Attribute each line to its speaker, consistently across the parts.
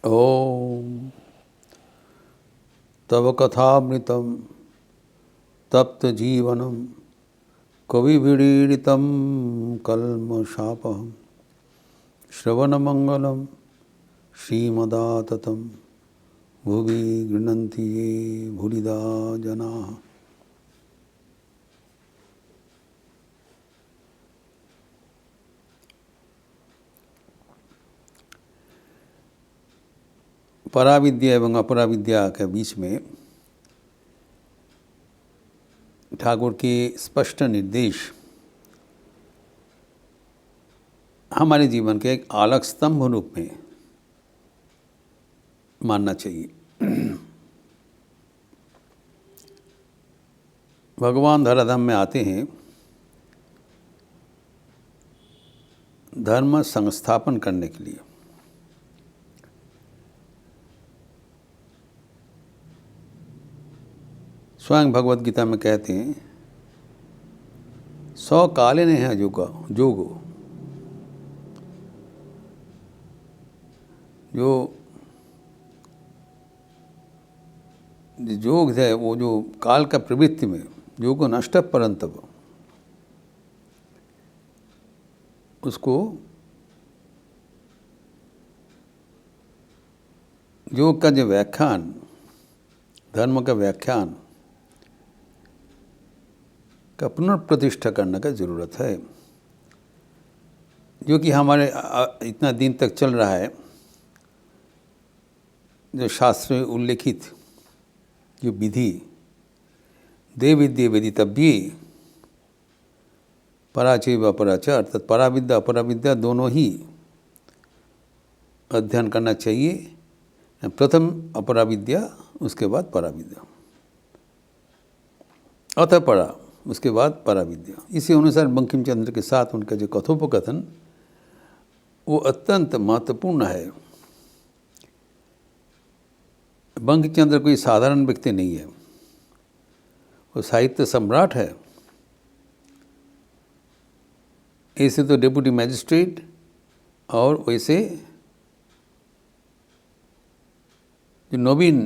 Speaker 1: ओम तव कथामृतं तप्त जीवनम कविभिरीडितं कल्मषापहं श्रवणमंगलं श्रीमदाततं भुवि गृह्णन्ति ये भूरिदा जनाः। पराविद्या एवं अपराविद्या के बीच में ठाकुर के स्पष्ट निर्देश हमारे जीवन के एक आलोक स्तंभ रूप में मानना चाहिए। भगवान धराधाम में आते हैं धर्म संस्थापन करने के लिए। स्वयं भगवत गीता में कहते हैं 100 काले ने हैं जोगो जो योग है वो जो काल का प्रवृत्ति में योगो नष्ट परंतप उसको योग का जो व्याख्यान धर्म का व्याख्यान का पुनर्प्रतिष्ठा करने का ज़रूरत है, जो कि हमारे इतना दिन तक चल रहा है। जो शास्त्र में उल्लेखित जो विधि देव विद्या वेदितव्ये पराचैव अपराच अर्थात पराविद्या अपराविद्या दोनों ही अध्ययन करना चाहिए। प्रथम अपराविद्या उसके बाद पराविद्या अतः परा उसके बाद पराविद्या। इसी अनुसार बंकिम चंद्र के साथ उनका जो कथोपकथन वो अत्यंत महत्वपूर्ण है। बंकिम चंद्र कोई साधारण व्यक्ति नहीं है, वो साहित्य सम्राट है। ऐसे तो डेप्यूटी मैजिस्ट्रेट और वैसे जो नवीन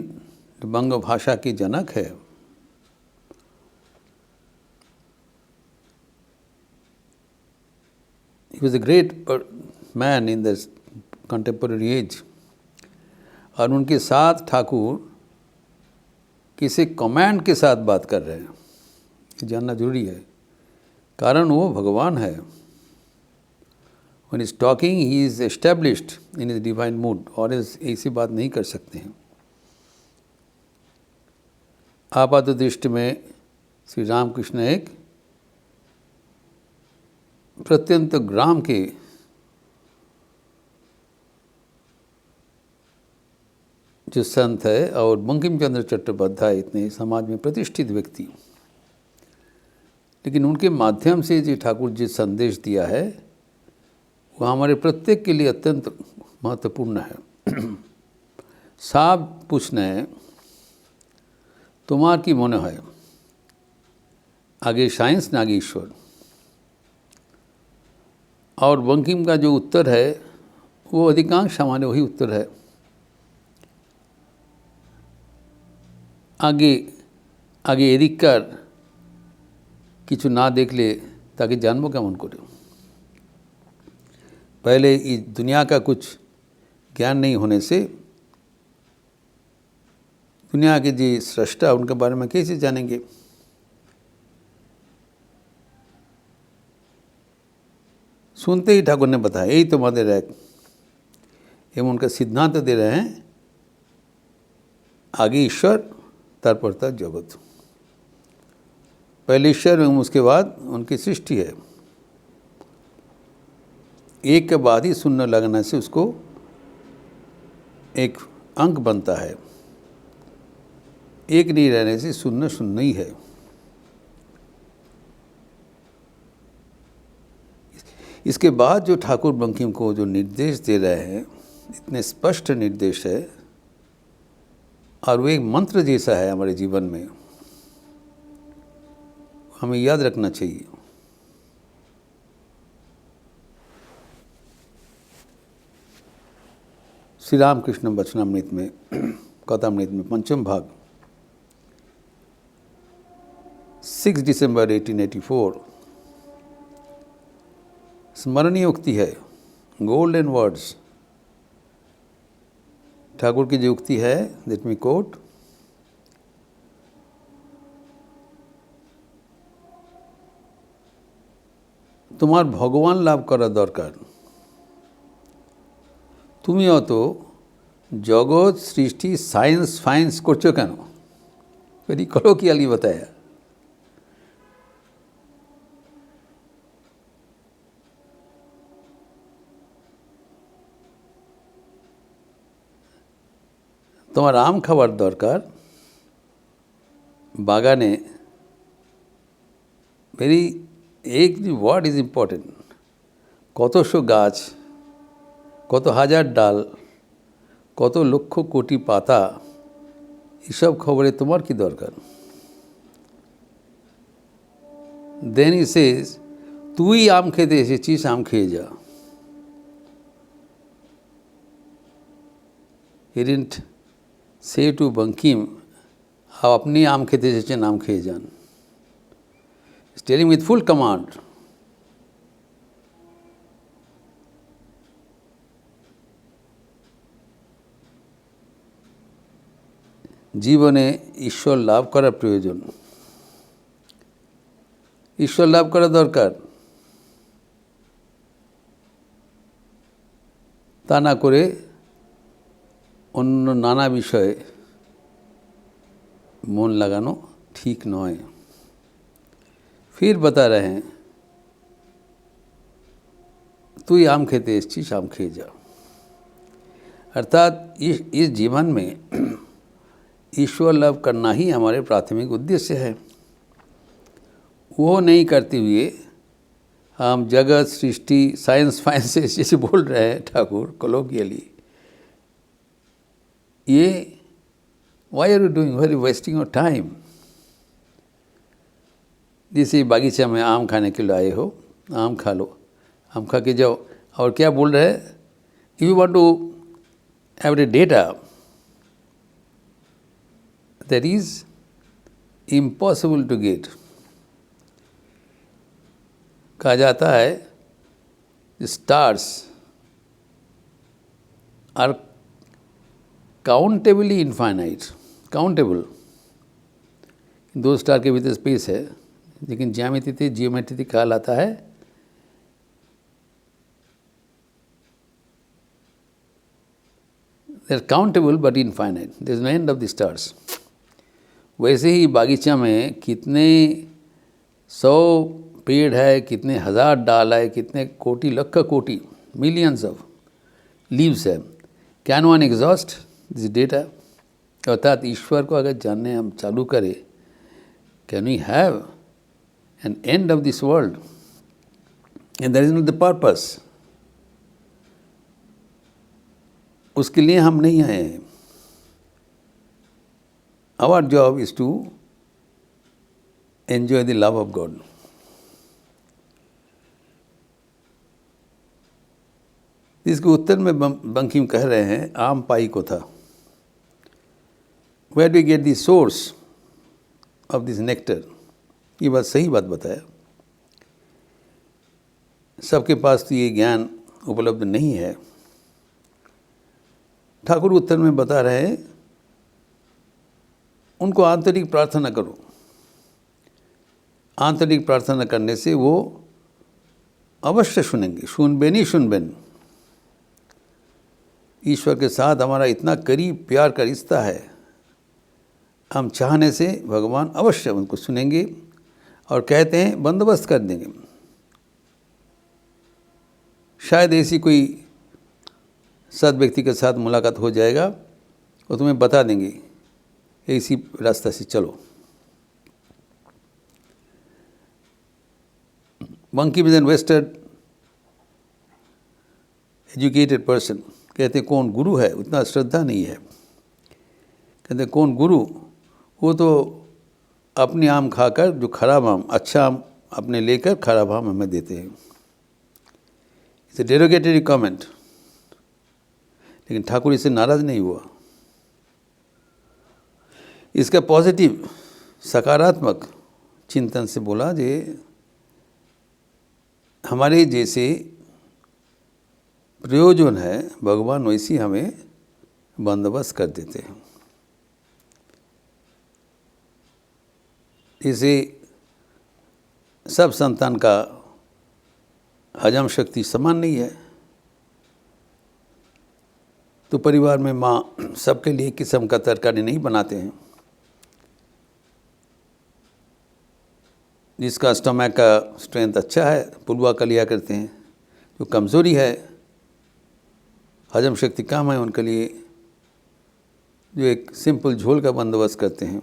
Speaker 1: बंग भाषा की जनक है। He was a great man in this contemporary age। और उनके साथ ठाकुर किसी कमांड के साथ बात कर रहे हैं, ये जानना जरूरी है, कारण वो भगवान है। When he is talking, he is established in his divine mood, और ऐसी बात नहीं कर सकते हैं। आपात दृष्टि में श्री रामकृष्ण एक प्रत्यंत ग्राम के जो संत है और बंकिम चंद्र चट्टोपाध्याय इतने समाज में प्रतिष्ठित व्यक्ति, लेकिन उनके माध्यम से जो ठाकुर जी संदेश दिया है वो हमारे प्रत्येक के लिए अत्यंत महत्वपूर्ण है। साहब पूछने तुम्हार की मन है आगे साइंस ना आगे ईश्वर। और बंकिम का जो उत्तर है वो अधिकांश हमारे वही उत्तर है। आगे आगे एदिककार किछु ना देखले ताकि जानबो केमन करे। पहले इस दुनिया का कुछ ज्ञान नहीं होने से दुनिया के जो सृष्टा उनके बारे में कैसे जानेंगे। सुनते ही ठाकुर ने बताया यही तो मदर है। एवं उनका सिद्धांत दे रहे हैं आगे ईश्वर तारपर तक जगत। पहले ईश्वर एवं उसके बाद उनकी सृष्टि है। एक के बाद ही सुनने लगने से उसको एक अंक बनता है। एक नहीं रहने से सुनना ही है। इसके बाद जो ठाकुर बंकिम को जो निर्देश दे रहे हैं इतने स्पष्ट निर्देश है और वो एक मंत्र जैसा है हमारे जीवन में, हमें याद रखना चाहिए। श्री रामकृष्ण वचनामृत में कथामृत में पंचम भाग 6 दिसंबर 1884 स्मरणीय उक्ति है, गोल्डन वर्ड्स। ठाकुर की जो उक्ति है, लेट मी कोट, তোমার ভগবান লাভ করা দরকার, তুমি অত জগৎ সৃষ্টি সায়েন্স ফাইন্স করছো কেন? वेरी कलोकियली बताया। তোমার আম খাবার দরকার, বাগানে ভেরি एक ওয়ার্ড ইজ ইম্পর্টেন্ট, কতশো গাছ, কত হাজার ডাল, কত লক্ষ কোটি পাতা, এসব খবরে তোমার কি দরকার? দেন হি সেজ, তুই আম খেতে এসেছিস, আম খেয়ে যা। He didn't say to Bankim, আপনি আম খেতে এসেছেন, আম খেয়ে যান। He's telling with full command. জীবনে ঈশ্বর লাভ করা প্রয়োজন, ঈশ্বর লাভ করা দরকার। তা না করে অন্য নানা বিষয়ে মন লাগানো ঠিক নয়। फिर बता रहे हैं, तू आम खेते एसছিস, आम খেয়ে जा। अर्थात इस जीवन में ईश्वर लाभ करना ही हमारे प्राथमिक उद्देश्य है। वो नहीं करते हुए हम जगत सृष्टि साइंस फाइंस जैसे बोल रहे हैं ठाकुर कलोकियली। ये why are you doing, very wasting your time. जैसे बागीचा में आम खाने के लिए आए हो, आम खा लो, आम खा के जाओ। और क्या बोल रहे हैं, you want to have a data that is impossible to get. कहा जाता है stars are countably infinite, countable. दो स्टार के भीतर स्पेस है, लेकिन जियोमेट्री कहलाता है they are countable but infinite, there is no end of the stars. वैसे ही बागीचा में कितने 100 पेड़ है, कितने हज़ार डाल है, कितने कोटि लख कोटि मिलियंस ऑफ लीव्स है। Can one exhaust this data? अर्थात ईश्वर को अगर जानने हम चालू करें, can we have an end of this world? And that is not the purpose. उसके लिए हम नहीं आए हैं। Our job is to enjoy the love of God. इसके उत्तर में बंकिम कह रहे हैं, आम पाई को था। Where do we get the source of this nectar? ये बात सही बात बताया। सबके पास तो ये ज्ञान उपलब्ध नहीं है। ठाकुर उत्तर में बता रहे हैं, उनको आंतरिक प्रार्थना करो। आंतरिक प्रार्थना करने से वो अवश्य सुनेंगे, सुनबेन ही सुनबेन। ईश्वर के साथ हमारा इतना करीब प्यार का रिश्ता है, हम चाहने से भगवान अवश्य उनको सुनेंगे और कहते हैं बंदोबस्त कर देंगे। शायद ऐसी कोई सद व्यक्ति के साथ मुलाकात हो जाएगा, वो तुम्हें बता देंगे इसी रास्ता से चलो। Bankim is an western educated person. कहते कौन गुरु है, उतना श्रद्धा नहीं है। कहते कौन गुरु, वो तो अपने आम खाकर जो खराब आम, अच्छा आम अपने लेकर खराब आम हमें देते हैं। It's a derogatory comment. लेकिन ठाकुर इससे नाराज़ नहीं हुआ। इसका पॉजिटिव सकारात्मक चिंतन से बोला जे हमारे जैसे प्रयोजन है भगवान वैसी हमें बंदोबस्त कर देते हैं। इसे सब संतान का हजम शक्ति समान नहीं है, तो परिवार में माँ सबके लिए एक किस्म का तरकारी नहीं बनाते हैं। जिसका स्टमक का स्ट्रेंथ अच्छा है पुलवा का लिया करते हैं, जो कमज़ोरी है हजम शक्ति कम है उनके लिए जो एक सिंपल झोल का बंदोबस्त करते हैं।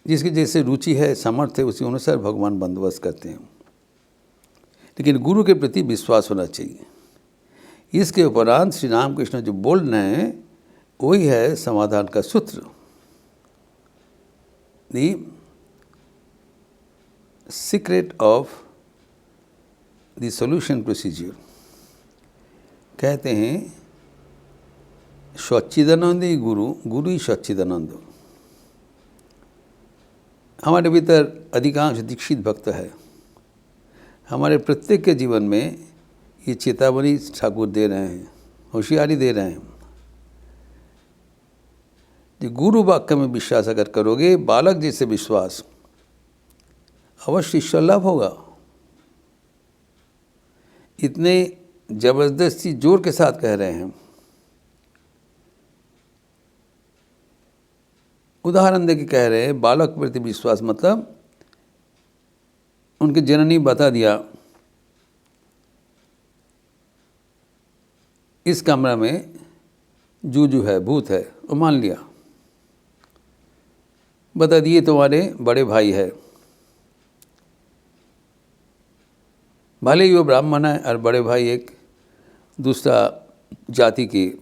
Speaker 1: जिसकी जैसे रुचि है सामर्थ्य है उसी अनुसार भगवान बंदोबस्त करते हैं। लेकिन गुरु के प्रति विश्वास होना चाहिए। इसके उपरांत श्री रामकृष्ण जो बोल रहे हैं वही है समाधान का सूत्र। The secret of the solution procedure. कहते हैं सच्चिदानंद ही गुरु, गुरु ही सच्चिदानंद। हमारे भीतर अधिकांश दीक्षित भक्त है। हमारे प्रत्येक के जीवन में ये चेतावनी ठाकुर दे रहे हैं, होशियारी दे रहे हैं। जो गुरु वाक्य में विश्वास अगर करोगे, बालक जैसे विश्वास, अवश्य ईश्वर लाभ होगा। इतने जबरदस्ती जोर के साथ कह रहे हैं। उदाहरण देके कह रहे हैं बालक प्रति विश्वास मतलब उनके जननी बता दिया इस कमरा में जूजू है, भूत है, वो मान लिया। बता दिए तुम्हारे बड़े भाई है, भले ही वो ब्राह्मण है और बड़े भाई एक दूसरा जाति के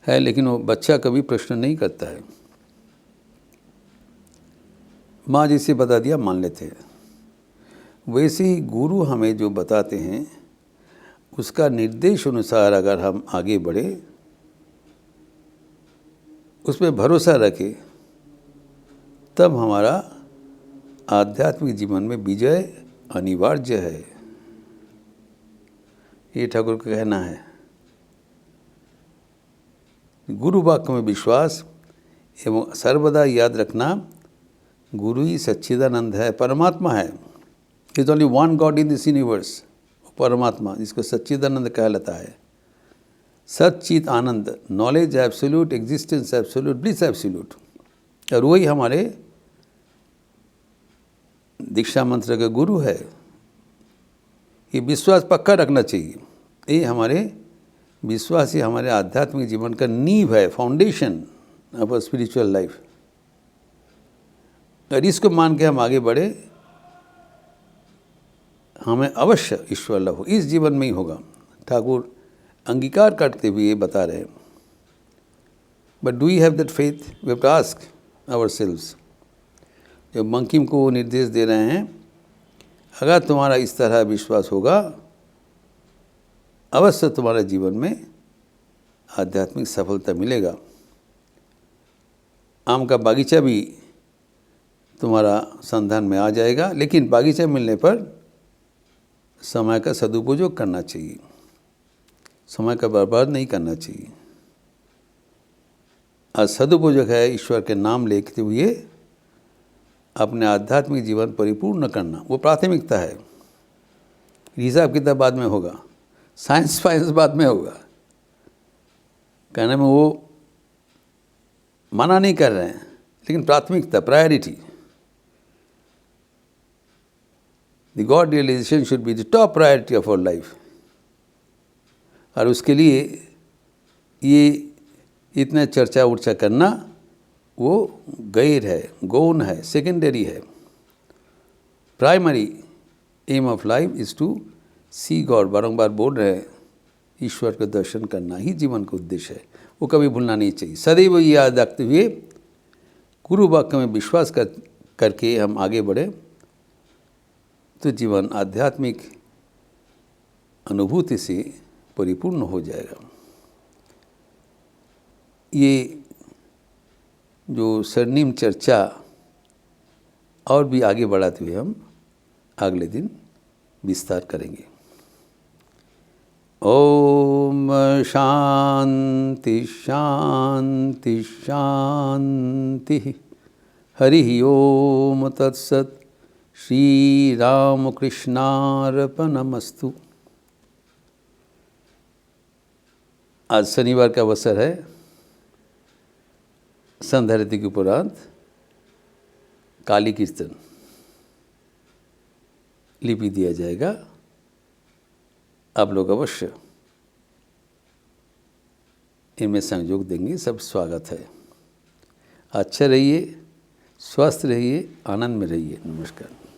Speaker 1: है, लेकिन वो बच्चा कभी प्रश्न नहीं करता है। माँ जिसे बता दिया मान लेते हैं। वैसे ही गुरु हमें जो बताते हैं उसका निर्देश अनुसार अगर हम आगे बढ़े, उसमें भरोसा रखें, तब हमारा आध्यात्मिक जीवन में विजय अनिवार्य है। ये ठाकुर का कहना है। गुरु वाक्य में विश्वास एवं सर्वदा याद रखना, गुरु ही सच्चिदानंद है, परमात्मा है। Is only one God in this universe, परमात्मा जिसको सच्चिदानंद कहलाता है। सच्चित आनंद, knowledge absolute, existence absolute, bliss absolute. और वही हमारे दीक्षा मंत्र का गुरु है। ये विश्वास पक्का रखना चाहिए। ये हमारे विश्वास ही हमारे आध्यात्मिक जीवन का नींव है, foundation of a spiritual life. और इसको मान के हम आगे बढ़े, हमें अवश्य ईश्वर लाभ हो। इस जीवन में ही होगा। ठाकुर अंगीकार करते हुए ये बता रहे हैं। But do you have that faith? We have to ask ourselves. जो बंकिम को निर्देश दे रहे हैं, अगर तुम्हारा इस तरह विश्वास होगा, अवश्य तुम्हारे जीवन में आध्यात्मिक सफलता मिलेगा। आम का बागीचा भी तुम्हारा संधान में आ जाएगा, लेकिन बागीचा मिलने पर समय का सदुपयोग करना चाहिए, समय का बर्बाद नहीं करना चाहिए। और सदुपयोग है ईश्वर के नाम लेते हुए अपने आध्यात्मिक जीवन परिपूर्ण करना, वो प्राथमिकता है। हिसाब किताब बाद में होगा, साइंस फाइंस बाद में होगा। कहने में वो मना नहीं कर रहे हैं, लेकिन प्राथमिकता, priority, the god realisation should be the top priority of our life. और उसके लिए ये इतना चर्चा उर्चा करना वो गैर है, गौण है, सेकेंडरी है। Primary aim of life is to see god. बारंबार बोल रहे हैं, ईश्वर का दर्शन करना ही जीवन का उद्देश्य है। वो कभी भूलना नहीं चाहिए। सदैव ये याद रखते हुए गुरु वाक्य में विश्वास करके हम आगे बढ़े, तो जीवन आध्यात्मिक अनुभूति से परिपूर्ण हो जाएगा। ये जो स्वर्णिम चर्चा और भी आगे बढ़ाते हुए हम अगले दिन विस्तार करेंगे। ओम शांति शांति शांति। हरि ओम तत्सत। श्री रामकृष्णार्पणमस्तु। आज शनिवार का अवसर है। संध्या के उपरांत काली कीर्तन लिपि दिया जाएगा। आप लोग अवश्य इनमें सहयोग देंगे, सब स्वागत है। अच्छे रहिए, स्वस्थ रहिए, आनंद में रहिए। नमस्कार।